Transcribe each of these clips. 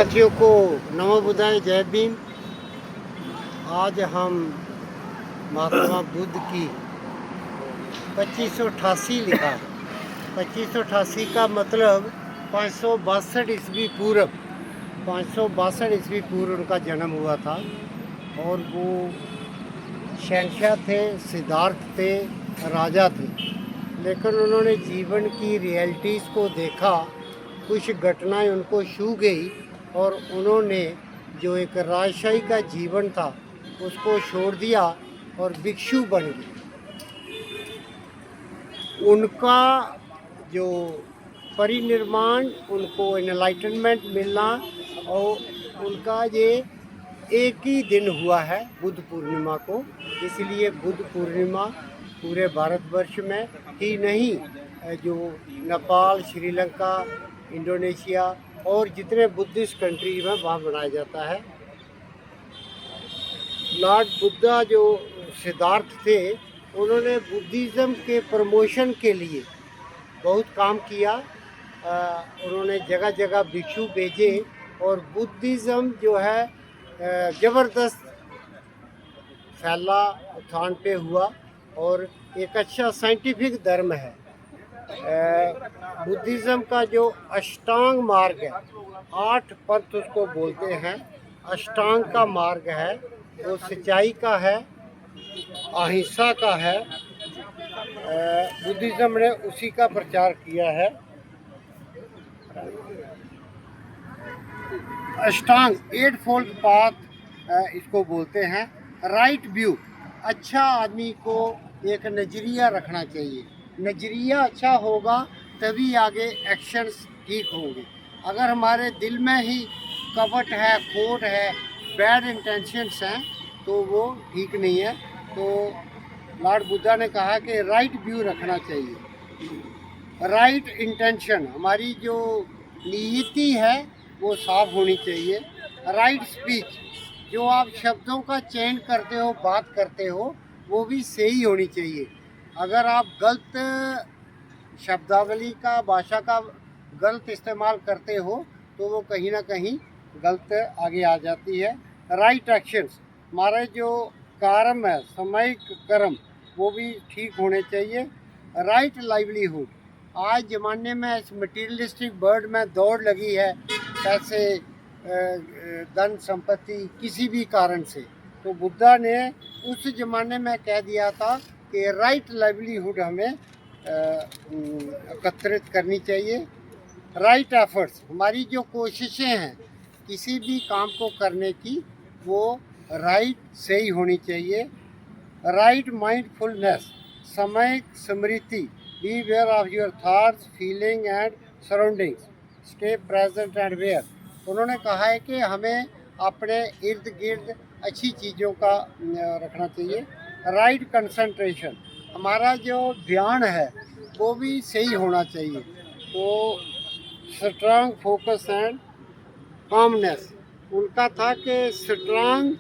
साथियों को नमो बुद्धाय, जय भीम। आज हम महात्मा बुद्ध की 2588 लिखा। 2588 का मतलब 562 ईस्वी पूर्व, 562 ईस्वी पूर्व उनका जन्म हुआ था। और वो शहंशाह थे, सिद्धार्थ थे, राजा थे। लेकिन उन्होंने जीवन की रियलिटीज़ को देखा, कुछ घटनाएं उनको छू गई और उन्होंने जो एक राजशाही का जीवन था उसको छोड़ दिया और भिक्षु बन गए। उनका जो परिनिर्माण, उनको एनलाइटनमेंट मिलना, और उनका ये एक ही दिन हुआ है, बुद्ध पूर्णिमा को। इसलिए बुद्ध पूर्णिमा पूरे भारतवर्ष में ही नहीं, जो नेपाल, श्रीलंका, इंडोनेशिया और जितने बुद्धिस्ट कंट्रीज में वहाँ मनाया जाता है। लॉर्ड बुद्धा जो सिद्धार्थ थे, उन्होंने बुद्धिज़्म के प्रमोशन के लिए बहुत काम किया। उन्होंने जगह जगह भिक्षु भेजे और बुद्धिज़्म जो है ज़बरदस्त फैला, उत्थान पे हुआ और एक अच्छा साइंटिफिक धर्म है। बुद्धिज़्म का जो अष्टांग मार्ग है, 8 पंथ उसको बोलते हैं, अष्टांग का मार्ग है, वो सच्चाई का है, अहिंसा का है। बुद्धिज़्म ने उसी का प्रचार किया है। अष्टांग, 8 फोल्ड पाथ इसको बोलते हैं। राइट व्यू, अच्छा आदमी को एक नज़रिया रखना चाहिए। नज़रिया अच्छा होगा तभी आगे एक्शंस ठीक होंगे। अगर हमारे दिल में ही कपट है, खोट है, बैड इंटेंशंस हैं, तो वो ठीक नहीं है। तो लॉर्ड बुद्धा ने कहा कि राइट व्यू रखना चाहिए। राइट इंटेंशन, हमारी जो नीति है वो साफ होनी चाहिए। राइट स्पीच, जो आप शब्दों का चयन करते हो, बात करते हो, वो भी सही होनी चाहिए। अगर आप गलत शब्दावली का, भाषा का गलत इस्तेमाल करते हो तो वो कहीं ना कहीं गलत आगे आ जाती है। राइट एक्शंस, हमारे जो कर्म है, सामयिक कर्म, वो भी ठीक होने चाहिए। राइट लाइवलीहुड, आज ज़माने में इस मटीरियलिस्टिक वर्ल्ड में दौड़ लगी है, पैसे, धन संपत्ति, किसी भी कारण से। तो बुद्धा ने उस ज़माने में कह दिया था कि राइट लाइवलीहुड हमें एकत्रित करनी चाहिए। राइट एफर्ट्स, हमारी जो कोशिशें हैं किसी भी काम को करने की, वो राइट सही होनी चाहिए। राइट माइंडफुलनेस, सामयिक स्मृति, be aware of your thoughts, feeling and surroundings, stay present and aware. उन्होंने कहा है कि हमें अपने इर्द गिर्द अच्छी चीज़ों का रखना चाहिए। राइट कंसंट्रेशन, हमारा जो ध्यान है वो भी सही होना चाहिए। तो स्ट्रांग फोकस एंड कामनेस, उनका था कि strong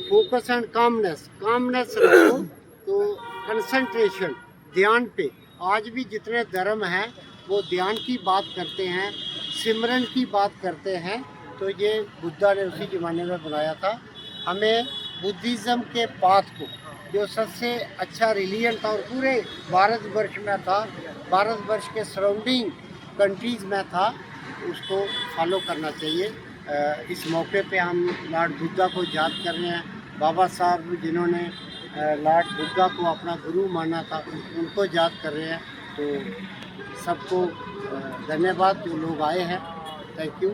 focus and calmness, calmness रखो। तो कंसंट्रेशन, ध्यान पे। आज भी जितने धर्म हैं वो ध्यान की बात करते हैं, सिमरन की बात करते हैं। तो ये बुद्धा ने उसी ज़माने में बनाया था। हमें बुद्धिज़्म के पाथ को, जो सबसे अच्छा रिलीजन था और पूरे भारतवर्ष में था, भारतवर्ष के सराउंडिंग कंट्रीज़ में था, उसको फॉलो करना चाहिए। इस मौके पे हम लॉर्ड बुद्धा को याद कर रहे हैं। बाबा साहब जिन्होंने लॉर्ड बुद्धा को अपना गुरु माना था, उनको याद कर रहे हैं। तो सबको धन्यवाद जो लोग आए हैं। Thank you.